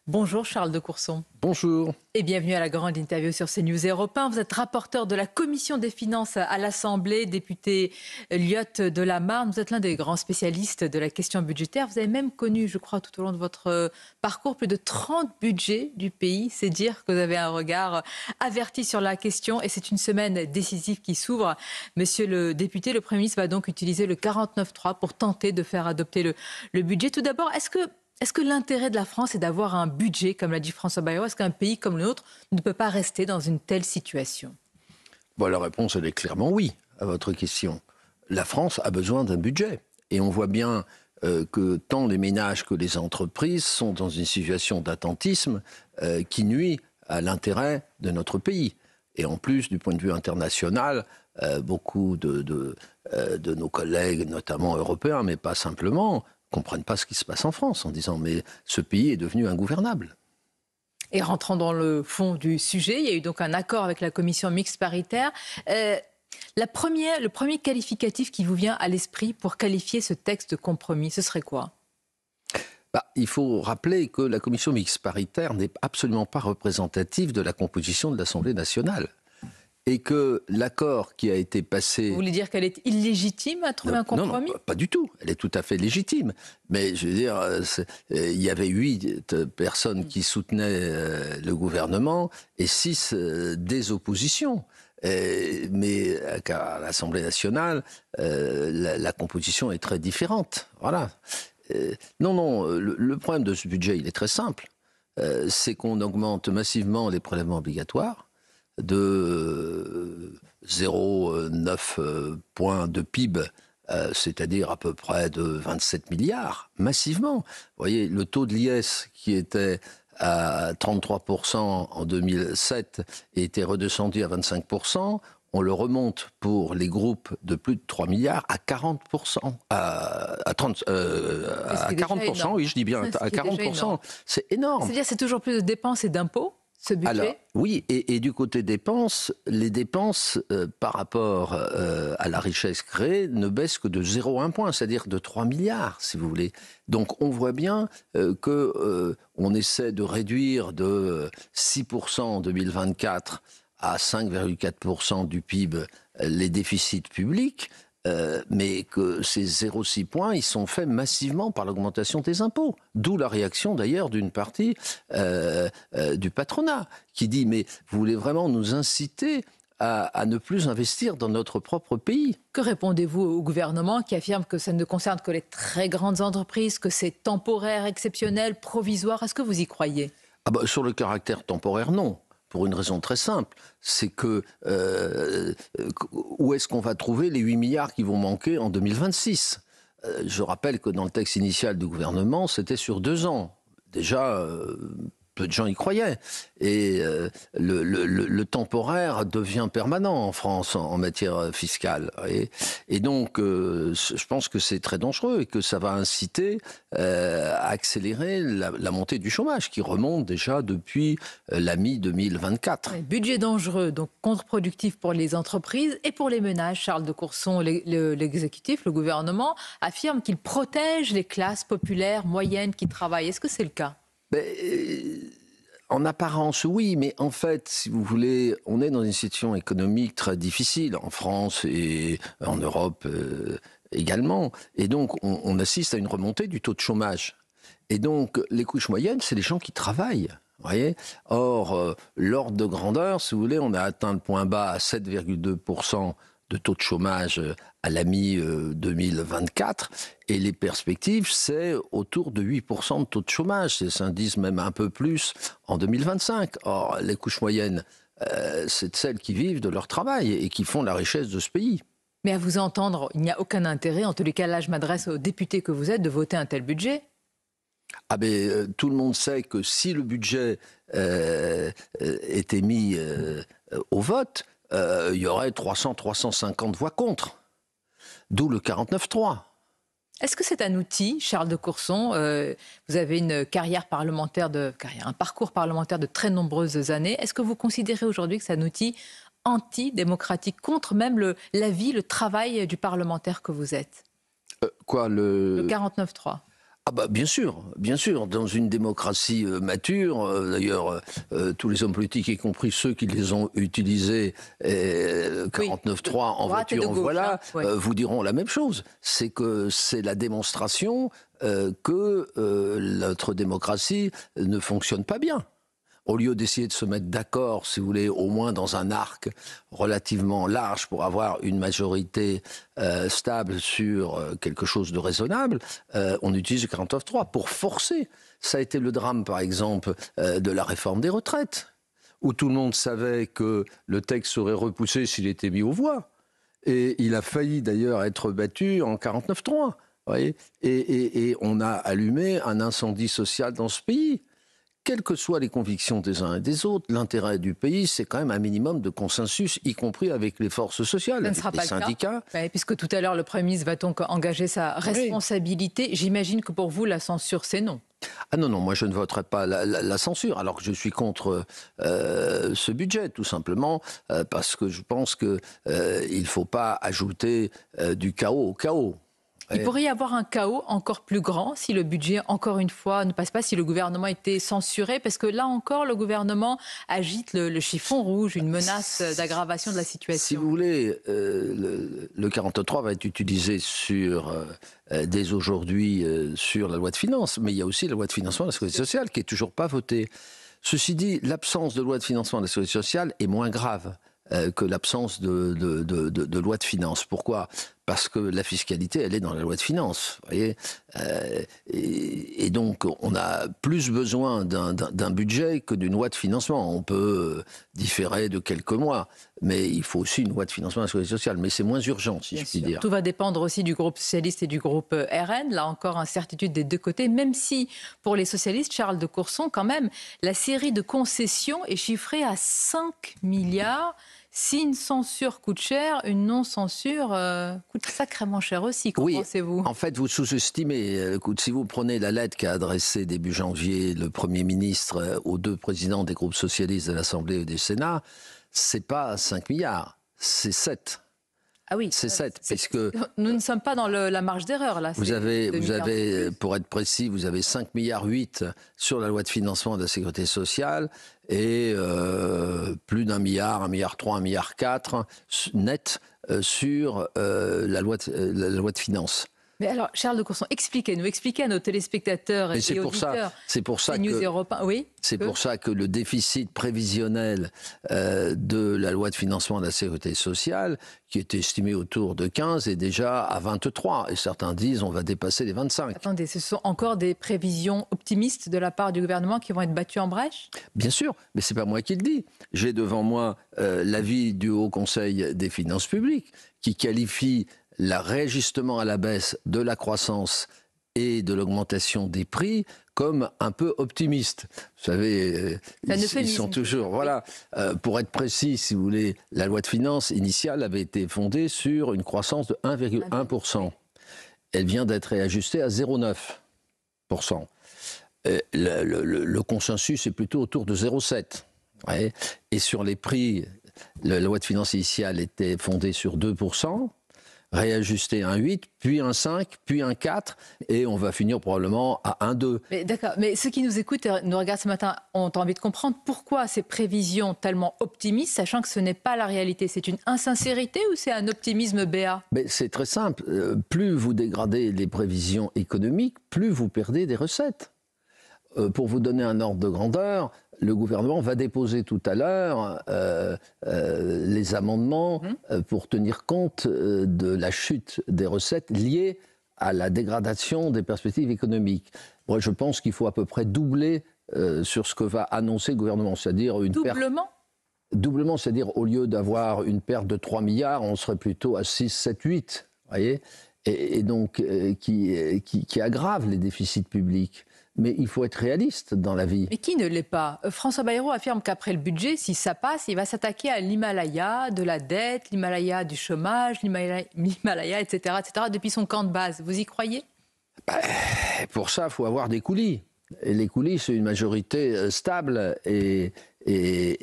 Bonjour Charles de Courson. Bonjour. Et bienvenue à la grande interview sur CNews Europe 1. Vous êtes rapporteur de la Commission des finances à l'Assemblée, député Lyotte de la Marne. Vous êtes l'un des grands spécialistes de la question budgétaire. Vous avez même connu, je crois, tout au long de votre parcours, plus de 30 budgets du pays. C'est dire que vous avez un regard averti sur la question. Et c'est une semaine décisive qui s'ouvre. Monsieur le député, le Premier ministre va donc utiliser le 49.3 pour tenter de faire adopter le budget. Tout d'abord, est-ce que l'intérêt de la France est d'avoir un budget, comme l'a dit François Bayrou? Est-ce qu'un pays comme le nôtre ne peut pas rester dans une telle situation? Bon, la réponse, elle est clairement oui à votre question. La France a besoin d'un budget. Et on voit bien que tant les ménages que les entreprises sont dans une situation d'attentisme qui nuit à l'intérêt de notre pays. Et en plus, du point de vue international, beaucoup de nos collègues, notamment européens, mais pas simplement, comprennent pas ce qui se passe en France en disant mais ce pays est devenu ingouvernable. Et rentrant dans le fond du sujet, il y a eu donc un accord avec la commission mixte paritaire. Le premier qualificatif qui vous vient à l'esprit pour qualifier ce texte de compromis, ce serait quoi? Il faut rappeler que la commission mixte paritaire n'est absolument pas représentative de la composition de l'Assemblée nationale. Et que l'accord qui a été passé... Vous voulez dire qu'elle est illégitime à trouver un compromis? Non, pas du tout. Elle est tout à fait légitime. Mais je veux dire, il y avait 8 personnes qui soutenaient le gouvernement et 6 des oppositions. Mais à l'Assemblée nationale, la composition est très différente. Voilà. Le problème de ce budget, il est très simple. C'est qu'on augmente massivement les prélèvements obligatoires de 0,9 points de PIB, c'est-à-dire à peu près de 27 milliards, massivement. Vous voyez, le taux de l'IS qui était à 33% en 2007 et était redescendu à 25%, on le remonte pour les groupes de plus de 3 milliards à 40%. À 40%, oui, je dis bien, à 40%. C'est énorme. C'est-à-dire que c'est toujours plus de dépenses et d'impôts, ce budget? Alors, oui, et du côté dépenses, les dépenses par rapport à la richesse créée ne baissent que de 0,1 point, c'est-à-dire de 3 milliards, si vous voulez. Donc on voit bien qu'on essaie de réduire de 6% en 2024 à 5,4% du PIB les déficits publics, mais que ces 0,6 points, ils sont faits massivement par l'augmentation des impôts. D'où la réaction d'ailleurs d'une partie du patronat qui dit « mais vous voulez vraiment nous inciter à ne plus investir dans notre propre pays ». Que répondez-vous au gouvernement qui affirme que ça ne concerne que les très grandes entreprises, que c'est temporaire, exceptionnel, provisoire? Est-ce que vous y croyez? Sur le caractère temporaire, non. Pour une raison très simple, c'est que où est-ce qu'on va trouver les 8 milliards qui vont manquer en 2026 ? Je rappelle que dans le texte initial du gouvernement, c'était sur 2 ans. Déjà, peu de gens y croyaient. Et le temporaire devient permanent en France en matière fiscale. Et donc, je pense que c'est très dangereux et que ça va inciter à accélérer la montée du chômage qui remonte déjà depuis la mi-2024. Ouais, budget dangereux, donc contre-productif pour les entreprises et pour les ménages. Charles de Courson, l'exécutif, le gouvernement, affirme qu'il protège les classes populaires, moyennes qui travaillent. Est-ce que c'est le cas ? En apparence, oui, mais en fait, si vous voulez, on est dans une situation économique très difficile en France et en Europe également. Et donc, on assiste à une remontée du taux de chômage. Et donc, les couches moyennes, c'est les gens qui travaillent. Vous voyez ? Or, l'ordre de grandeur, si vous voulez, on a atteint le point bas à 7,2% de taux de chômage à la mi-2024. Et les perspectives, c'est autour de 8% de taux de chômage. C'est indice même un peu plus en 2025. Or, les couches moyennes, c'est celles qui vivent de leur travail et qui font la richesse de ce pays. Mais à vous entendre, il n'y a aucun intérêt, en tous les cas là je m'adresse aux députés que vous êtes, de voter un tel budget. Tout le monde sait que si le budget était mis au vote, il y aurait 300-350 voix contre. D'où le 49.3. Est-ce que c'est un outil, Charles de Courson? Vous avez une carrière parlementaire, un parcours parlementaire de très nombreuses années. Est-ce que vous considérez aujourd'hui que c'est un outil antidémocratique, contre même la vie, le travail du parlementaire que vous êtes? Le 49.3. Ah bah bien sûr, bien sûr. Dans une démocratie mature, d'ailleurs, tous les hommes politiques, y compris ceux qui les ont utilisés, Oui, 49.3 en droite et de voiture, en gauche, voilà, hein, ouais. vous diront la même chose. C'est que c'est la démonstration que notre démocratie ne fonctionne pas bien. Au lieu d'essayer de se mettre d'accord, si vous voulez, au moins dans un arc relativement large pour avoir une majorité stable sur quelque chose de raisonnable, on utilise le 49.3 pour forcer. Ça a été le drame, par exemple, de la réforme des retraites, où tout le monde savait que le texte serait repoussé s'il était mis aux voix. Et il a failli d'ailleurs être battu en 49.3. Voyez, et on a allumé un incendie social dans ce pays. Quelles que soient les convictions des uns et des autres, l'intérêt du pays, c'est quand même un minimum de consensus, y compris avec les forces sociales, Ça ne avec sera les pas le syndicats. cas. Ouais, puisque tout à l'heure, le Premier ministre va donc engager sa Oui. responsabilité. J'imagine que pour vous, la censure, c'est non. Ah non, non, moi je ne voterai pas la censure, alors que je suis contre ce budget, tout simplement, parce que je pense qu'il ne faut pas ajouter du chaos au chaos. Il pourrait y avoir un chaos encore plus grand si le budget, encore une fois, ne passe pas, si le gouvernement était censuré, parce que là encore, le gouvernement agite le chiffon rouge, une menace d'aggravation de la Si situation. vous voulez, le 43 va être utilisé dès aujourd'hui sur la loi de finances, mais il y a aussi la loi de financement de la sécurité sociale qui n'est toujours pas votée. Ceci dit, l'absence de loi de financement de la sécurité sociale est moins grave que l'absence de loi de finances. Pourquoi ? Parce que la fiscalité, elle est dans la loi de finances. Vous voyez, et donc, on a plus besoin d'un budget que d'une loi de financement. On peut différer de quelques mois, mais il faut aussi une loi de financement de la sécurité sociale. Mais c'est moins urgent, si je puis dire. Tout va dépendre aussi du groupe socialiste et du groupe RN. Là encore, incertitude des deux côtés, même si pour les socialistes, Charles de Courson, quand même, la série de concessions est chiffrée à 5 milliards. Si une censure coûte cher, une non-censure coûte sacrément cher aussi. Qu'en pensez-vous ? En fait, vous sous-estimez. Si vous prenez la lettre qu'a adressée début janvier le Premier ministre aux deux présidents des groupes socialistes de l'Assemblée et du Sénat, c'est pas 5 milliards, c'est 7. Ah oui, c'est 7, puisque nous ne sommes pas dans la marge d'erreur là. Vous avez, pour être précis, vous avez 5,8 milliards sur la loi de financement de la sécurité sociale et plus d'1 milliard, 1,3 milliard, 1,4 milliard net sur la loi de finances. Mais alors, Charles de Courson, expliquez à nos téléspectateurs et auditeurs. C'est pour ça News Europe 1, oui. C'est pour ça que le déficit prévisionnel de la loi de financement de la sécurité sociale, qui est estimé autour de 15, est déjà à 23. Et certains disent on va dépasser les 25. Attendez, ce sont encore des prévisions optimistes de la part du gouvernement qui vont être battues en brèche ? Bien sûr, mais ce n'est pas moi qui le dis. J'ai devant moi l'avis du Haut Conseil des finances publiques qui qualifie le réajustement à la baisse de la croissance et de l'augmentation des prix comme un peu optimiste. Vous savez, ils sont toujours... Voilà. Pour être précis, si vous voulez, la loi de finances initiale avait été fondée sur une croissance de 1,1%. Elle vient d'être réajustée à 0,9%. Le consensus est plutôt autour de 0,7%. Ouais. Et sur les prix, la loi de finances initiale était fondée sur 2%. Réajuster un 8, puis un 5, puis un 4, et on va finir probablement à un 2. Mais d'accord, mais ceux qui nous écoutent et nous regardent ce matin ont envie de comprendre pourquoi ces prévisions tellement optimistes, sachant que ce n'est pas la réalité. C'est une insincérité ou c'est un optimisme béat ? Mais c'est très simple. Plus vous dégradez les prévisions économiques, plus vous perdez des recettes. Pour vous donner un ordre de grandeur, le gouvernement va déposer tout à l'heure les amendements pour tenir compte de la chute des recettes liées à la dégradation des perspectives économiques. Moi, je pense qu'il faut à peu près doubler sur ce que va annoncer le gouvernement, c'est-à-dire une Doublement ? Doublement, c'est-à-dire au lieu d'avoir une perte de 3 milliards, on serait plutôt à 6, 7, 8, voyez, et donc qui aggrave les déficits publics. Mais il faut être réaliste dans la vie. Mais qui ne l'est pas ? François Bayrou affirme qu'après le budget, si ça passe, il va s'attaquer à l'Himalaya de la dette, l'Himalaya du chômage, l'Himalaya, etc., depuis son camp de base. Vous y croyez ? Pour ça, il faut avoir des coulis. Et les coulis, c'est une majorité stable et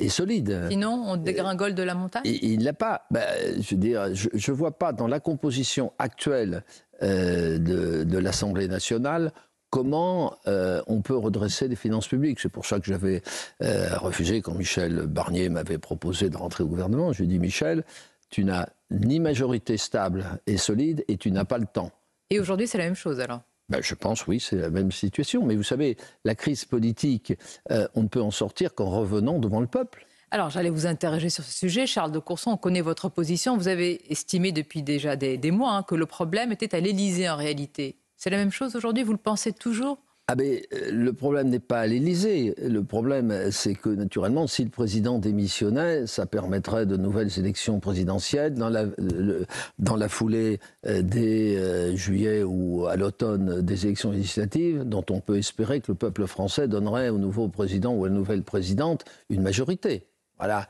solide. Sinon, on dégringole de la montagne ? Il ne l'a pas. Je veux dire, je ne vois pas dans la composition actuelle de l'Assemblée nationale comment on peut redresser les finances publiques. C'est pour ça que j'avais refusé quand Michel Barnier m'avait proposé de rentrer au gouvernement. Je lui ai dit, Michel, tu n'as ni majorité stable et solide et tu n'as pas le temps. Et aujourd'hui, c'est la même chose alors? Ben, je pense, oui, c'est la même situation. Mais vous savez, la crise politique, on ne peut en sortir qu'en revenant devant le peuple. Alors, j'allais vous interroger sur ce sujet. Charles de Courson, on connaît votre position. Vous avez estimé depuis déjà des mois que le problème était à l'Élysée en réalité. C'est la même chose aujourd'hui? Vous le pensez toujours? Ah ben, le problème n'est pas à l'Élysée. Le problème, c'est que, naturellement, si le président démissionnait, ça permettrait de nouvelles élections présidentielles dans la foulée dès juillet ou à l'automne des élections législatives, dont on peut espérer que le peuple français donnerait au nouveau président ou à la nouvelle présidente une majorité. Voilà.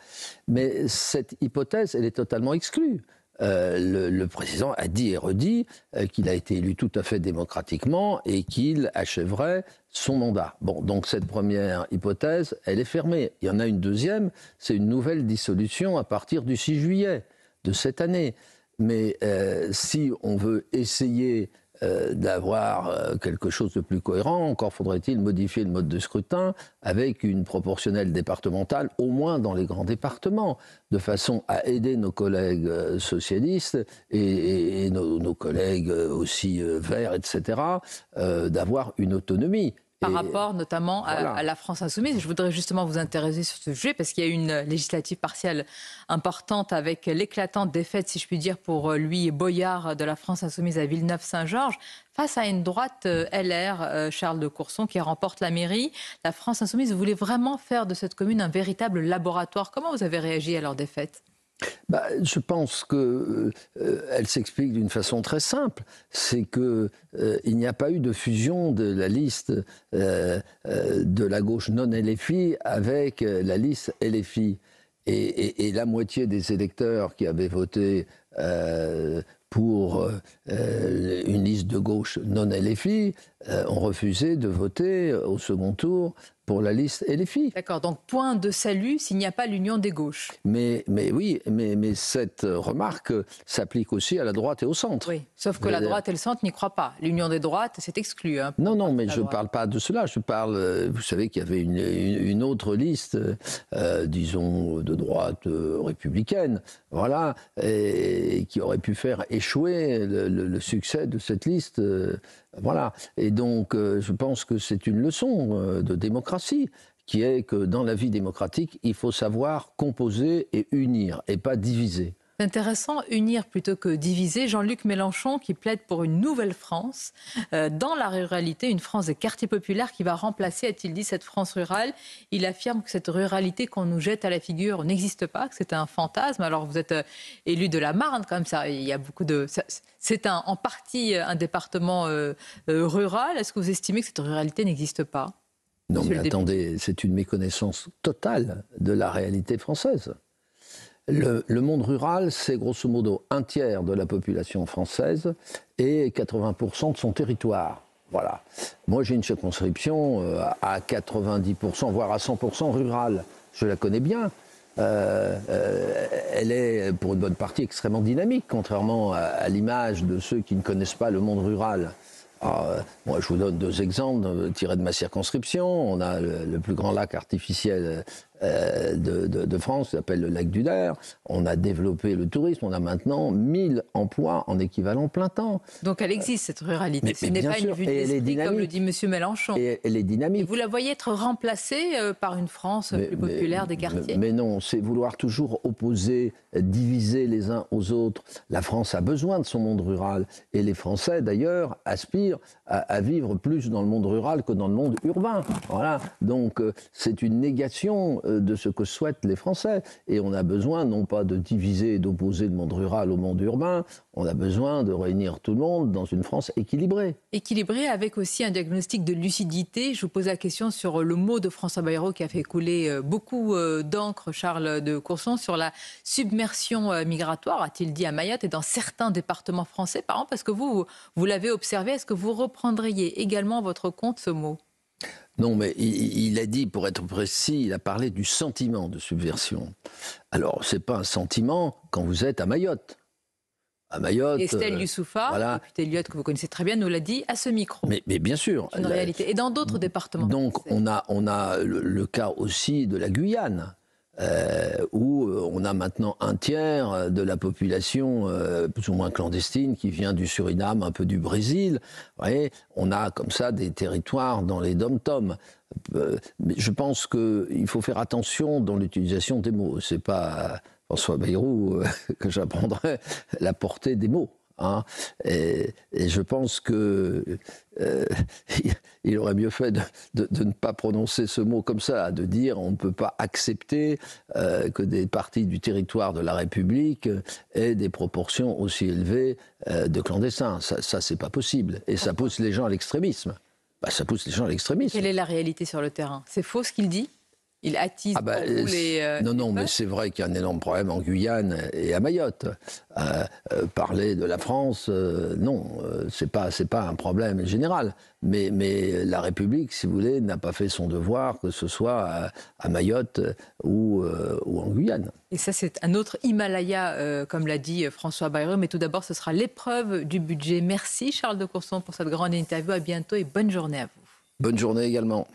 Mais cette hypothèse, elle est totalement exclue. Le président a dit et redit qu'il a été élu tout à fait démocratiquement et qu'il achèverait son mandat. Bon, donc cette première hypothèse, elle est fermée. Il y en a une deuxième, c'est une nouvelle dissolution à partir du 6 juillet de cette année. Mais si on veut essayer d'avoir quelque chose de plus cohérent, encore faudrait-il modifier le mode de scrutin avec une proportionnelle départementale, au moins dans les grands départements, de façon à aider nos collègues socialistes et nos collègues aussi verts, etc., d'avoir une autonomie. Par rapport notamment à la France insoumise. Je voudrais justement vous intéresser sur ce sujet parce qu'il y a eu une législative partielle importante avec l'éclatante défaite, si je puis dire, pour lui et Boyard de la France insoumise à Villeneuve-Saint-Georges. Face à une droite LR, Charles de Courson, qui remporte la mairie, la France insoumise voulait vraiment faire de cette commune un véritable laboratoire. Comment vous avez réagi à leur défaite ? Je pense qu'elle s'explique d'une façon très simple. C'est qu'il n'y a pas eu de fusion de la liste de la gauche non LFI avec la liste LFI. Et la moitié des électeurs qui avaient voté pour une liste de gauche non LFI ont refusé de voter au second tour pour la liste LFI. D'accord, donc point de salut s'il n'y a pas l'union des gauches. Mais cette remarque s'applique aussi à la droite et au centre. Oui, sauf que la droite et le centre n'y croient pas. L'union des droites, c'est exclu. Hein, non, mais je ne parle pas de cela. Je parle, vous savez qu'il y avait une autre liste, disons, de droite républicaine, voilà, et qui aurait pu faire échouer le succès de cette liste. Voilà. Et donc, je pense que c'est une leçon de démocratie, qui est que dans la vie démocratique, il faut savoir composer et unir, et pas diviser. C'est intéressant, unir plutôt que diviser. Jean-Luc Mélenchon qui plaide pour une nouvelle France, dans la ruralité, une France des quartiers populaires qui va remplacer, a-t-il dit, cette France rurale. Il affirme que cette ruralité qu'on nous jette à la figure n'existe pas, que c'est un fantasme. Alors vous êtes élu de la Marne, quand même, ça, il y a beaucoup de... C'est en partie un département rural. Est-ce que vous estimez que cette ruralité n'existe pas ? Non, mais attendez, c'est une méconnaissance totale de la réalité française. Le monde rural, c'est grosso modo un tiers de la population française et 80% de son territoire. Voilà. Moi, j'ai une circonscription à 90%, voire à 100% rurale. Je la connais bien. Elle est, pour une bonne partie, extrêmement dynamique, contrairement à l'image de ceux qui ne connaissent pas le monde rural. Moi, je vous donne deux exemples tirés de ma circonscription. On a le plus grand lac artificiel de France, qui s'appelle le lac du Der. On a développé le tourisme. On a maintenant 1000 emplois en équivalent plein temps. Donc elle existe, cette ruralité. Ce n'est pas une vue d'esprit, comme le dit M. Mélenchon. Et elle est dynamique. Et vous la voyez être remplacée par une France plus populaire des quartiers. Mais non, c'est vouloir toujours opposer, diviser les uns aux autres. La France a besoin de son monde rural. Et les Français, d'ailleurs, aspirent à vivre plus dans le monde rural que dans le monde urbain. Voilà. Donc c'est une négation de ce que souhaitent les Français. Et on a besoin non pas de diviser et d'opposer le monde rural au monde urbain, on a besoin de réunir tout le monde dans une France équilibrée. Équilibrée avec aussi un diagnostic de lucidité. Je vous pose la question sur le mot de François Bayrou qui a fait couler beaucoup d'encre, Charles de Courson, sur la submersion migratoire, a-t-il dit, à Mayotte et dans certains départements français. Par exemple, parce que vous l'avez observé, est-ce que vous reprendriez également à votre compte ce mot ? Non, mais il a dit, pour être précis, il a parlé du sentiment de subversion. Alors, c'est pas un sentiment quand vous êtes à Mayotte. à Mayotte. Estelle Youssouffa, voilà. députée Lyotte que vous connaissez très bien, nous l'a dit à ce micro. Mais bien sûr. C'est une réalité. Et dans d'autres départements. Donc on a le cas aussi de la Guyane. Où on a maintenant un tiers de la population plus ou moins clandestine qui vient du Suriname, un peu du Brésil. Vous voyez, on a comme ça des territoires dans les dom-toms. Mais je pense qu'il faut faire attention dans l'utilisation des mots. C'est pas François Bayrou que j'apprendrai la portée des mots. Hein. Et je pense que il aurait mieux fait de ne pas prononcer ce mot comme ça, de dire on ne peut pas accepter que des parties du territoire de la République aient des proportions aussi élevées de clandestins. Ça c'est pas possible. Et ça pousse les gens à l'extrémisme. Ça pousse les gens à l'extrémisme. Quelle est la réalité sur le terrain? C'est faux ce qu'il dit? Il attise pour vous les... Non, mais c'est vrai qu'il y a un énorme problème en Guyane et à Mayotte. Parler de la France, non, c'est pas un problème général. Mais la République, si vous voulez, n'a pas fait son devoir, que ce soit à Mayotte ou en Guyane. Et ça, c'est un autre Himalaya, comme l'a dit François Bayrou. Mais tout d'abord, ce sera l'épreuve du budget. Merci Charles de Courson pour cette grande interview. À bientôt et bonne journée à vous. Bonne journée également.